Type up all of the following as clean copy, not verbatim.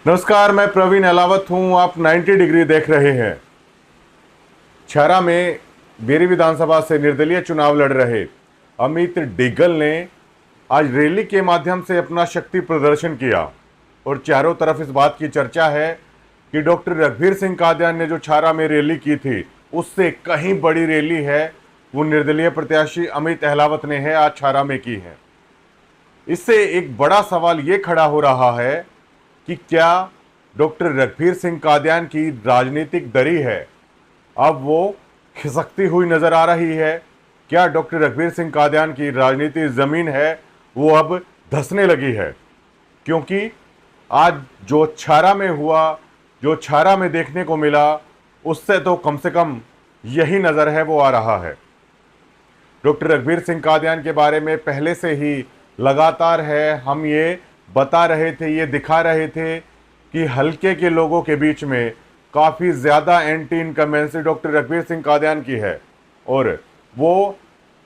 नमस्कार, मैं प्रवीण अलावत हूं। आप 90 डिग्री देख रहे हैं। छारा में बेरी विधानसभा से निर्दलीय चुनाव लड़ रहे अमित डिग्गल ने आज रैली के माध्यम से अपना शक्ति प्रदर्शन किया और चारों तरफ इस बात की चर्चा है कि डॉक्टर रघुवीर सिंह कादियान ने जो छारा में रैली की थी उससे कहीं बड़ी रैली है वो निर्दलीय प्रत्याशी अमित अहलावत ने है आज छारा में की है। इससे एक बड़ा सवाल ये खड़ा हो रहा है कि क्या डॉक्टर रघुवीर सिंह कादियान की राजनीतिक दरी है अब वो खिसकती हुई नजर आ रही है? क्या डॉक्टर रघुवीर सिंह कादियान की राजनीति जमीन है वो अब धंसने लगी है? क्योंकि आज जो छारा में हुआ, जो छारा में देखने को मिला, उससे तो कम से कम यही नजर है वो आ रहा है। डॉक्टर रघुवीर सिंह कादियान के बारे में पहले से ही लगातार है हम ये बता रहे थे, ये दिखा रहे थे कि हल्के के लोगों के बीच में काफ़ी ज़्यादा एंटी इनकम्बेंसी डॉक्टर रघुवीर सिंह कादियान की है और वो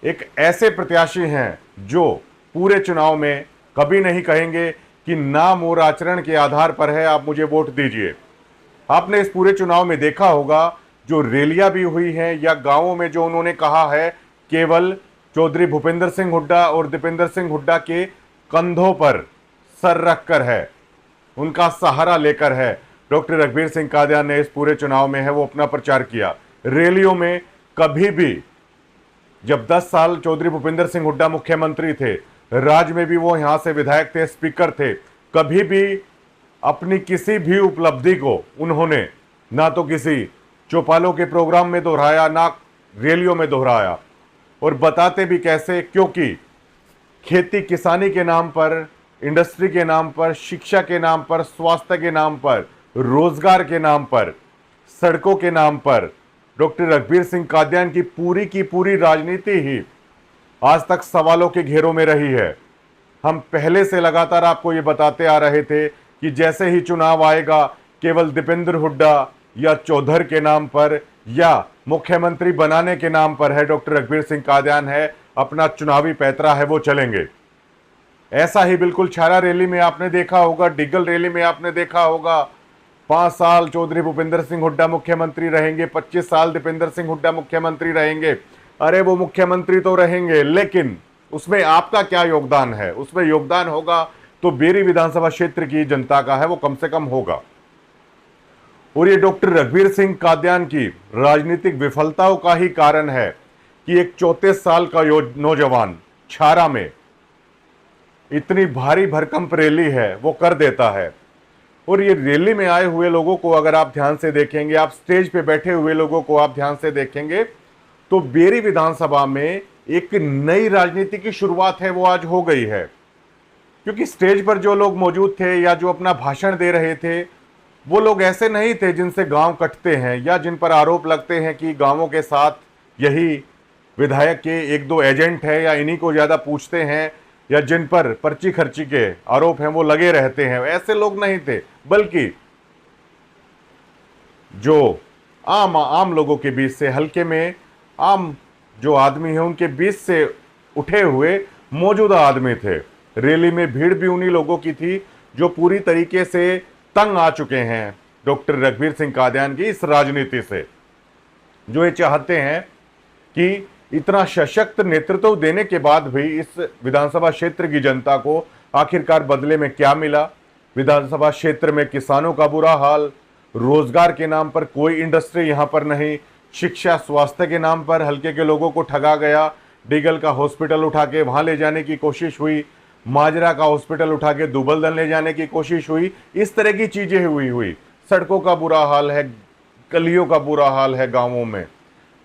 एक ऐसे प्रत्याशी हैं जो पूरे चुनाव में कभी नहीं कहेंगे कि नाम और आचरण के आधार पर है आप मुझे वोट दीजिए। आपने इस पूरे चुनाव में देखा होगा जो रैलियां भी हुई हैं या गांवों में जो उन्होंने कहा है केवल चौधरी भूपेंद्र सिंह हुड्डा और दीपेंद्र सिंह हुड्डा के कंधों पर सर रखकर है, उनका सहारा लेकर है डॉक्टर रघुवीर सिंह कादियान ने इस पूरे चुनाव में है वो अपना प्रचार किया। रैलियों में कभी भी, जब 10 साल चौधरी भूपेंद्र सिंह हुड्डा मुख्यमंत्री थे, राज्य में भी वो यहां से विधायक थे, स्पीकर थे, कभी भी अपनी किसी भी उपलब्धि को उन्होंने ना तो किसी चौपालों के प्रोग्राम में दोहराया ना रैलियों में दोहराया। और बताते भी कैसे? क्योंकि खेती किसानी के नाम पर, इंडस्ट्री के नाम पर, शिक्षा के नाम पर, स्वास्थ्य के नाम पर, रोजगार के नाम पर, सड़कों के नाम पर डॉक्टर रघुवीर सिंह कादियान की पूरी राजनीति ही आज तक सवालों के घेरों में रही है। हम पहले से लगातार आपको ये बताते आ रहे थे कि जैसे ही चुनाव आएगा केवल दीपेंद्र हुड्डा या चौधर के नाम पर या मुख्यमंत्री बनाने के नाम पर है डॉक्टर रघुवीर सिंह कादियान है, अपना चुनावी पैतरा है वो चलेंगे। ऐसा ही बिल्कुल छारा रैली में आपने देखा होगा, डिग्गल रैली में आपने देखा होगा 5 साल चौधरी भूपेंद्र सिंह हुड्डा मुख्यमंत्री रहेंगे, 25 साल दीपेंद्र सिंह हुड्डा मुख्यमंत्री रहेंगे। अरे वो मुख्यमंत्री तो रहेंगे लेकिन उसमें आपका क्या योगदान है? उसमें योगदान होगा तो बेरी विधानसभा क्षेत्र की जनता का है वो कम से कम होगा। और ये डॉक्टर रघुवीर सिंह कादियान की राजनीतिक विफलताओं का ही कारण है कि एक 34 साल का नौजवान छारा में इतनी भारी भरकम रैली है वो कर देता है। और ये रैली में आए हुए लोगों को अगर आप ध्यान से देखेंगे, आप स्टेज पे बैठे हुए लोगों को आप ध्यान से देखेंगे तो बेरी विधानसभा में एक नई राजनीति की शुरुआत है वो आज हो गई है। क्योंकि स्टेज पर जो लोग मौजूद थे या जो अपना भाषण दे रहे थे वो लोग ऐसे नहीं थे जिनसे गांव कटते हैं या जिन पर आरोप लगते हैं कि गांवों के साथ यही विधायक के 1-2 एजेंट हैं या इन्हीं को ज्यादा पूछते हैं या जिन पर पर्ची खर्ची के आरोप हैं वो लगे रहते हैं, ऐसे लोग नहीं थे। बल्कि जो आम लोगों के बीच से, हल्के में आम जो आदमी है उनके बीच से उठे हुए मौजूदा आदमी थे। रैली में भीड़ भी उन्हीं लोगों की थी जो पूरी तरीके से तंग आ चुके हैं डॉक्टर रघुवीर सिंह कादियान की इस राजनीति से, जो ये चाहते हैं कि इतना सशक्त नेतृत्व देने के बाद भी इस विधानसभा क्षेत्र की जनता को आखिरकार बदले में क्या मिला। विधानसभा क्षेत्र में किसानों का बुरा हाल, रोजगार के नाम पर कोई इंडस्ट्री यहां पर नहीं, शिक्षा स्वास्थ्य के नाम पर हल्के के लोगों को ठगा गया। डिगल का हॉस्पिटल उठा के वहां ले जाने की कोशिश हुई, माजरा का हॉस्पिटल उठा के दुबलदन ले जाने की कोशिश हुई, इस तरह की चीजें हुई। सड़कों का बुरा हाल है, गलियों का बुरा हाल है गांवों में,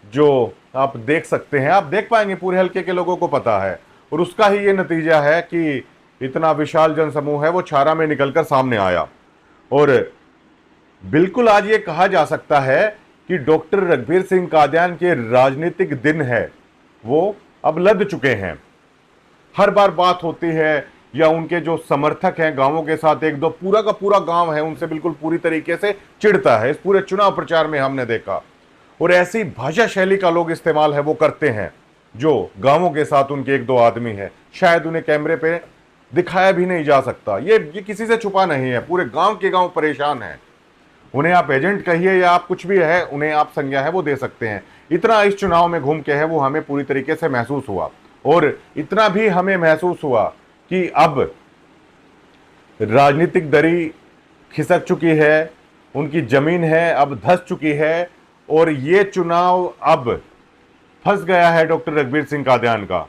जो आप देख सकते हैं, आप देख पाएंगे, पूरे हल्के के लोगों को पता है। और उसका ही ये नतीजा है कि इतना विशाल जनसमूह है वो छारा में निकलकर सामने आया। और बिल्कुल आज ये कहा जा सकता है कि डॉक्टर रघुवीर सिंह कादियान के राजनीतिक दिन है वो अब लद चुके हैं। हर बार बात होती है या उनके जो समर्थक हैं गांवों के साथ, 1-2 पूरा का पूरा गांव है उनसे बिल्कुल पूरी तरीके से चिढ़ता है। इस पूरे चुनाव प्रचार में हमने देखा और ऐसी भाषा शैली का लोग इस्तेमाल है वो करते हैं जो गांवों के साथ उनके 1-2 आदमी हैं। शायद उन्हें कैमरे पे दिखाया भी नहीं जा सकता। ये किसी से छुपा नहीं है, पूरे गांव के गांव परेशान हैं। उन्हें आप एजेंट कहिए या आप कुछ भी है, उन्हें आप संज्ञा है वो दे सकते हैं। इतना इस चुनाव में घूम के है वो हमें पूरी तरीके से महसूस हुआ, और इतना भी हमें महसूस हुआ कि अब राजनीतिक दरी खिसक चुकी है, उनकी जमीन है अब धंस चुकी है, और ये चुनाव अब फंस गया है डॉक्टर रघुवीर सिंह कादियान का।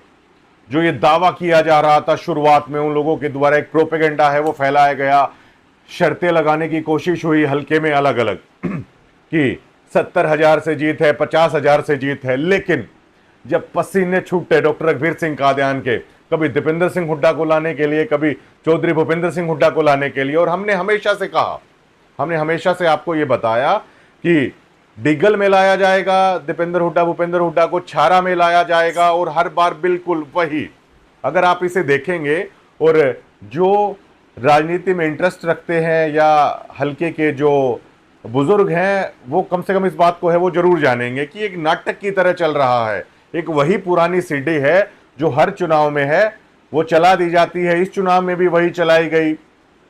जो ये दावा किया जा रहा था शुरुआत में, उन लोगों के द्वारा एक प्रोपेगेंडा है वो फैलाया गया, शर्तें लगाने की कोशिश हुई हल्के में अलग अलग कि 70,000 से जीत है, 50,000 से जीत है, लेकिन जब पसीने छूटे डॉक्टर रघुवीर सिंह कादियान के, कभी दीपेंद्र सिंह हुड्डा को लाने के लिए, कभी चौधरी भूपेंद्र सिंह हुड्डा को लाने के लिए, और हमने हमेशा से कहा, हमने हमेशा से आपको यह बताया कि डिगल में लाया जाएगा दीपेंद्र हुड्डा, भूपेंद्र हुड्डा को छारा में लाया जाएगा, और हर बार बिल्कुल वही। अगर आप इसे देखेंगे, और जो राजनीति में इंटरेस्ट रखते हैं या हल्के के जो बुजुर्ग हैं, वो कम से कम इस बात को है वो जरूर जानेंगे कि एक नाटक की तरह चल रहा है। एक वही पुरानी सीढ़ी है जो हर चुनाव में है, वो चला दी जाती है। इस चुनाव में भी वही चलाई गई।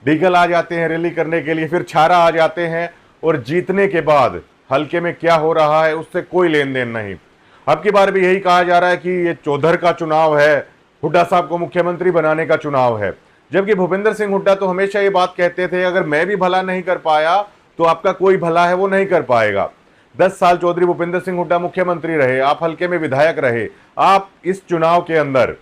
डिगल आ जाते हैं रैली करने के लिए, फिर छारा आ जाते हैं, और जीतने के बाद हल्के में क्या हो रहा है उससे कोई लेन देन नहीं। अब की बार भी यही कहा जा रहा है कि ये चौधर का चुनाव है, हुड्डा साहब को मुख्यमंत्री बनाने का चुनाव है। जबकि भूपेंद्र सिंह हुड्डा तो हमेशा ये बात कहते थे, अगर मैं भी भला नहीं कर पाया तो आपका कोई भला है वो नहीं कर पाएगा। 10 साल चौधरी भूपेंद्र सिंह हुड्डा मुख्यमंत्री रहे, आप हल्के में विधायक रहे, आप इस चुनाव के अंदर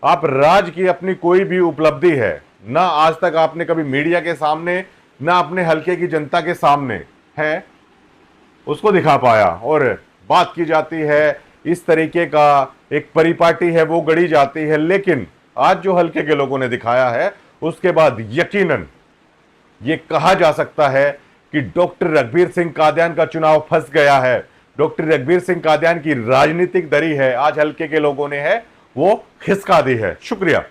आप राज की अपनी कोई भी उपलब्धि है ना, आज तक आपने कभी मीडिया के सामने ना अपने हल्के की जनता के सामने है उसको दिखा पाया। और बात की जाती है इस तरीके का एक परिपाटी है वो गढ़ी जाती है, लेकिन आज जो हल्के के लोगों ने दिखाया है उसके बाद यकीनन ये कहा जा सकता है कि डॉक्टर रघुवीर सिंह कादियान का चुनाव फंस गया है। डॉक्टर रघुवीर सिंह कादियान की राजनीतिक दरी है आज हल्के के लोगों ने है वो खिसका दी है। शुक्रिया।